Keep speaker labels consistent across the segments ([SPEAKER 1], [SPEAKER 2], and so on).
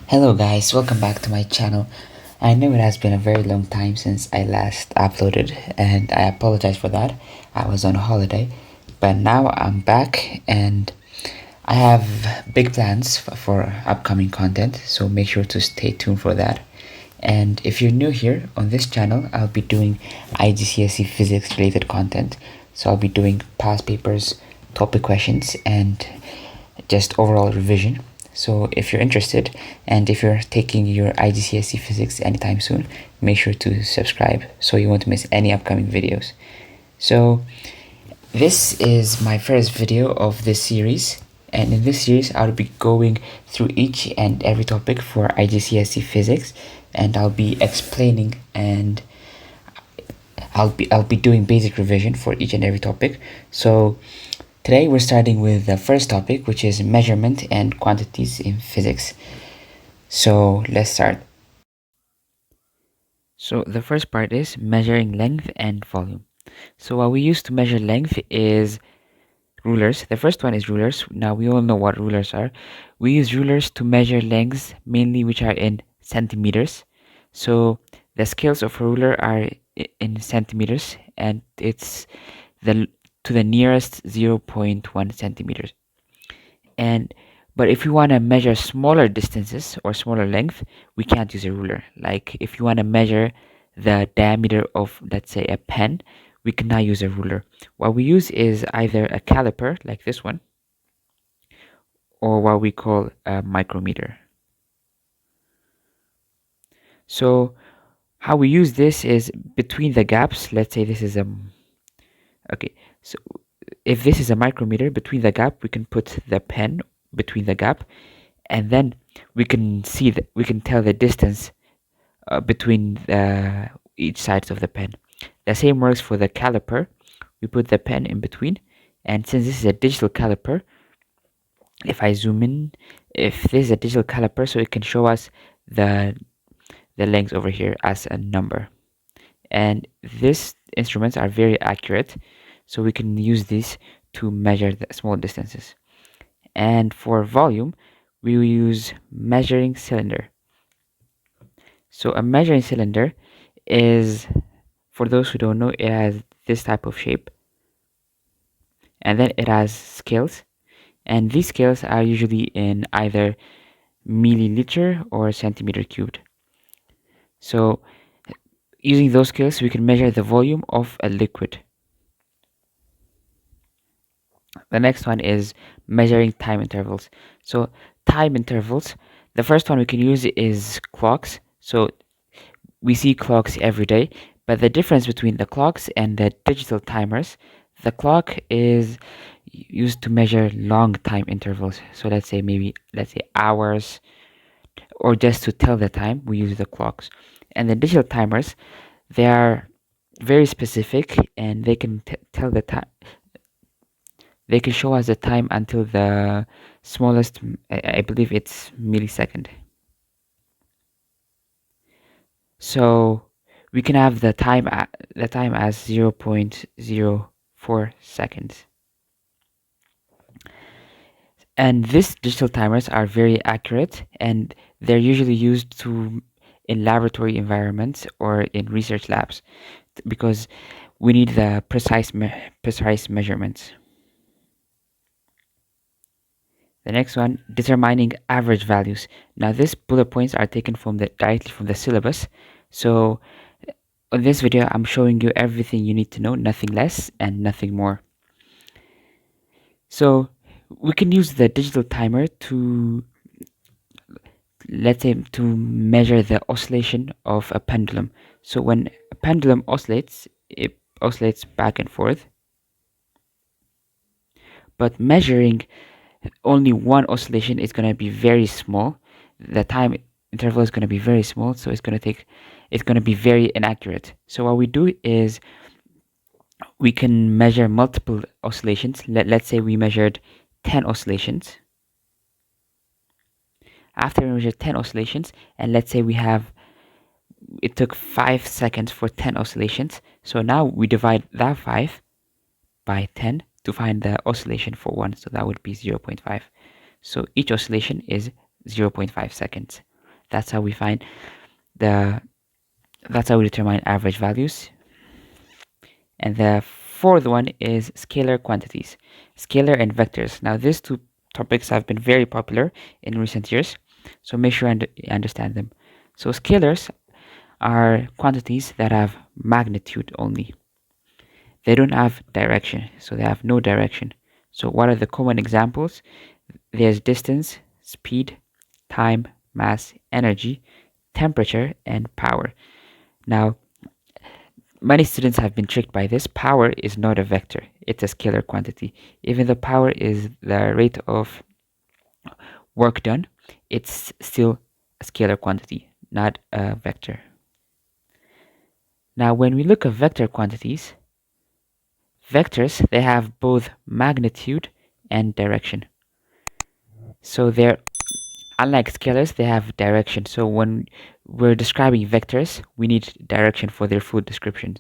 [SPEAKER 1] Hello guys, welcome back to my channel. I know it has been a very long time since I last uploaded and I apologize for that. I was on a holiday, but now I'm back and I have big plans for upcoming content, so make sure to stay tuned for that. And if you're new here on this channel, I'll be doing IGCSE Physics related content. So I'll be doing past papers, topic questions, and just overall revision. So if you're interested and if you're taking your IGCSE Physics anytime soon, make sure to subscribe so you won't miss any upcoming videos. So this is my first video of this series, and in this series I'll be going through each and every topic for IGCSE Physics, and I'll be explaining and I'll be doing basic revision for each and every topic. So today we're starting with the first topic, which is measurement and quantities in physics. So let's start. So the first part is measuring length and volume. So what we use to measure length is rulers. The first one is rulers. Now we all know what rulers are. We use rulers to measure lengths mainly which are in centimeters. So the scales of a ruler are in centimeters, and it's the to the nearest 0.1 centimeters. And but if you want to measure smaller distances or smaller length, we can't use a ruler. Like if you want to measure the diameter of, let's say, a pen, we cannot use a ruler. What we use is either a caliper like this one, or what we call a micrometer. So how we use this is between the gaps. Let's say this is a okay, so if this is a micrometer, between the gap we can put the pen between the gap, and then we can see that we can tell the distance between each sides of the pen. The same works for the caliper. We put the pen in between, and since this is a digital caliper, if I zoom in, if this is a digital caliper, so it can show us the length over here as a number. And these instruments are very accurate, so we can use these to measure the small distances. And for volume, we will use measuring cylinder. So a measuring cylinder is, for those who don't know, it has this type of shape, and then it has scales, and these scales are usually in either milliliter or centimeter cubed. So using those scales, we can measure the volume of a liquid. The next one is measuring time intervals. So time intervals, the first one we can use is clocks. So we see clocks every day, but the difference between the clocks and the digital timers, the clock is used to measure long time intervals. So let's say hours, or just to tell the time, we use the clocks. And the digital timers, they are very specific, and they can tell the time. They can show us the time until the smallest, I believe it's millisecond. So we can have the time as 0.04 seconds. And these digital timers are very accurate, and they're usually used in laboratory environments or in research labs, because we need the precise measurements. The next one, determining average values. Now these bullet points are taken directly from the syllabus. So on this video, I'm showing you everything you need to know, nothing less and nothing more. So we can use the digital timer to, let's say, to measure the oscillation of a pendulum. So when a pendulum oscillates, it oscillates back and forth. But measuring only one oscillation is going to be very small. The time interval is going to be very small, so it's going to be very inaccurate. So what we do is we can measure multiple oscillations. Let's say we measured 10 oscillations. After we measured 10 oscillations, and let's say it took 5 seconds for 10 oscillations. So now we divide that 5 by 10 to find the oscillation for one. So that would be 0.5. So each oscillation is 0.5 seconds. That's how we find the that's how we determine average values. And the fourth one is scalar quantities, scalar and vectors. Now these two topics have been very popular in recent years, so make sure you understand them. So scalars are quantities that have magnitude only. They don't have direction, so they have no direction. So what are the common examples? There's distance, speed, time, mass, energy, temperature, and power. Now, many students have been tricked by this. Power is not a vector, it's a scalar quantity. Even though power is the rate of work done, it's still a scalar quantity, not a vector. Now, when we look at vector quantities, vectors, they have both magnitude and direction. So they're unlike scalars, they have direction. So when we're describing vectors, we need direction for their full description.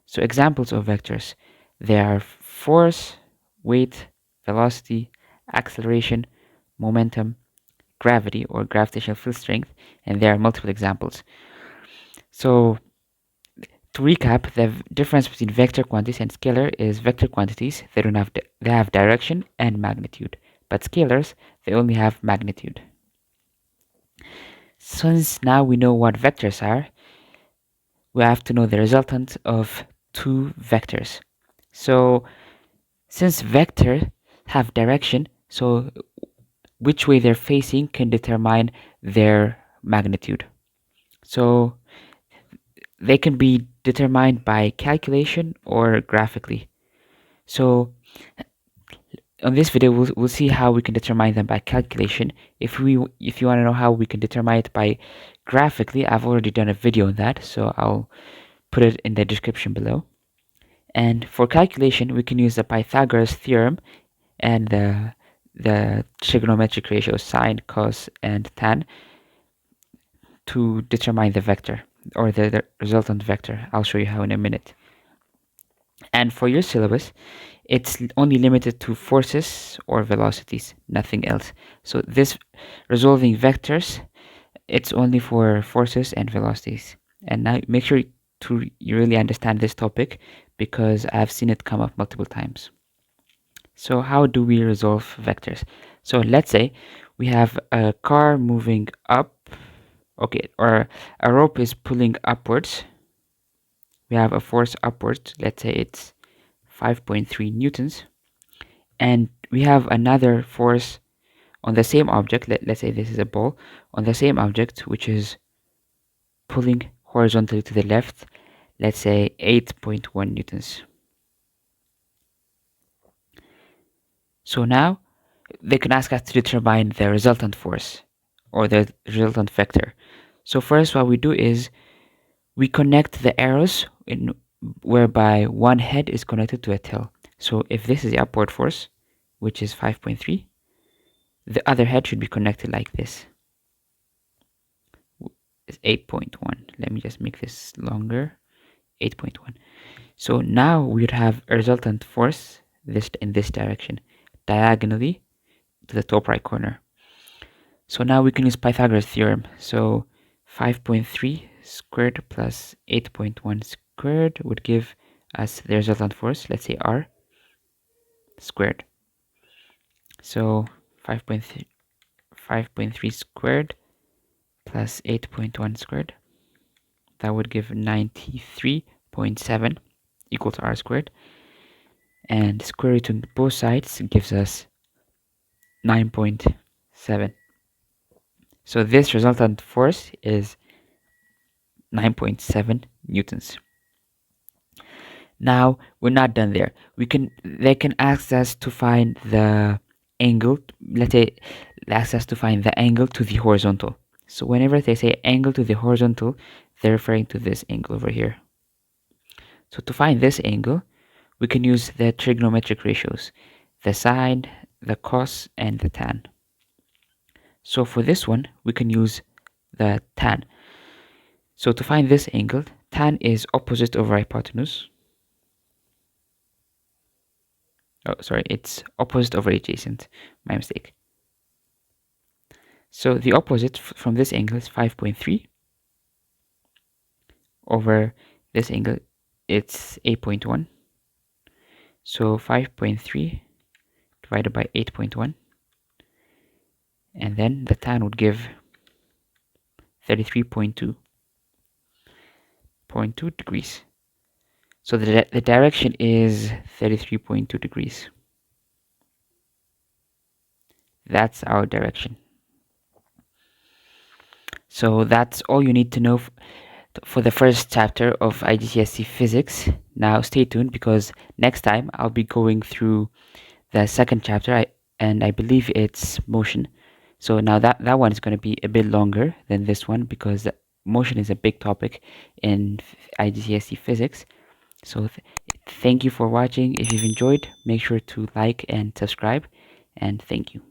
[SPEAKER 1] So examples of vectors, they are force, weight, velocity, acceleration, momentum, gravity or gravitational field strength, and there are multiple examples. So to recap, the difference between vector quantities and scalar is vector quantities, they have direction and magnitude, but scalars, they only have magnitude. Since now we know what vectors are, we have to know the resultant of two vectors. So since vectors have direction, so which way they're facing can determine their magnitude. So they can be determined by calculation or graphically. So on this video we'll see how we can determine them by calculation. If you want to know how we can determine it by graphically, I've already done a video on that, so I'll put it in the description below. And for calculation, we can use the Pythagoras theorem and the trigonometric ratios sine, cos, and tan to determine the vector or the resultant vector. I'll show you how in a minute. And for your syllabus, it's only limited to forces or velocities, nothing else. So this resolving vectors, it's only for forces and velocities. And now make sure you really understand this topic because I've seen it come up multiple times. So how do we resolve vectors? So let's say we have a car moving up, okay, or a rope is pulling upwards. We have a force upwards, let's say it's 5.3 newtons. And we have another force on the same object, let's say this is a ball, on the same object, which is pulling horizontally to the left, let's say 8.1 newtons. So now they can ask us to determine the resultant force or the resultant vector. So first what we do is we connect the arrows whereby one head is connected to a tail. So if this is the upward force, which is 5.3, the other head should be connected like this. It's 8.1. Let me just make this longer. 8.1. So now we would have a resultant force in this direction, diagonally to the top right corner. So now we can use Pythagoras theorem. So 5.3 squared plus 8.1 squared would give us the resultant force, let's say R squared. So 5.3 squared plus 8.1 squared, that would give 93.7 equal to R squared. And square rooting both sides gives us 9.7. So this resultant force is 9.7 newtons. Now we're not done there. They can ask us to find the angle. Let's say ask us to find the angle to the horizontal. So whenever they say angle to the horizontal, they're referring to this angle over here. So to find this angle, we can use the trigonometric ratios, the sine, the cos, and the tan. So for this one, we can use the tan. So to find this angle, tan is opposite over hypotenuse. Oh, sorry, it's opposite over adjacent. My mistake. So the opposite from this angle is 5.3 over this angle, it's 8.1. So 5.3 divided by 8.1, and then the tan would give 33.2 degrees. So the direction is 33.2 degrees. That's our direction. So that's all you need to know for the first chapter of IGCSE Physics. Now stay tuned, because next time I'll be going through the second chapter, and I believe it's motion. So now that one is going to be a bit longer than this one, because motion is a big topic in IGCSE Physics. So thank you for watching. If you've enjoyed, make sure to like and subscribe, and thank you.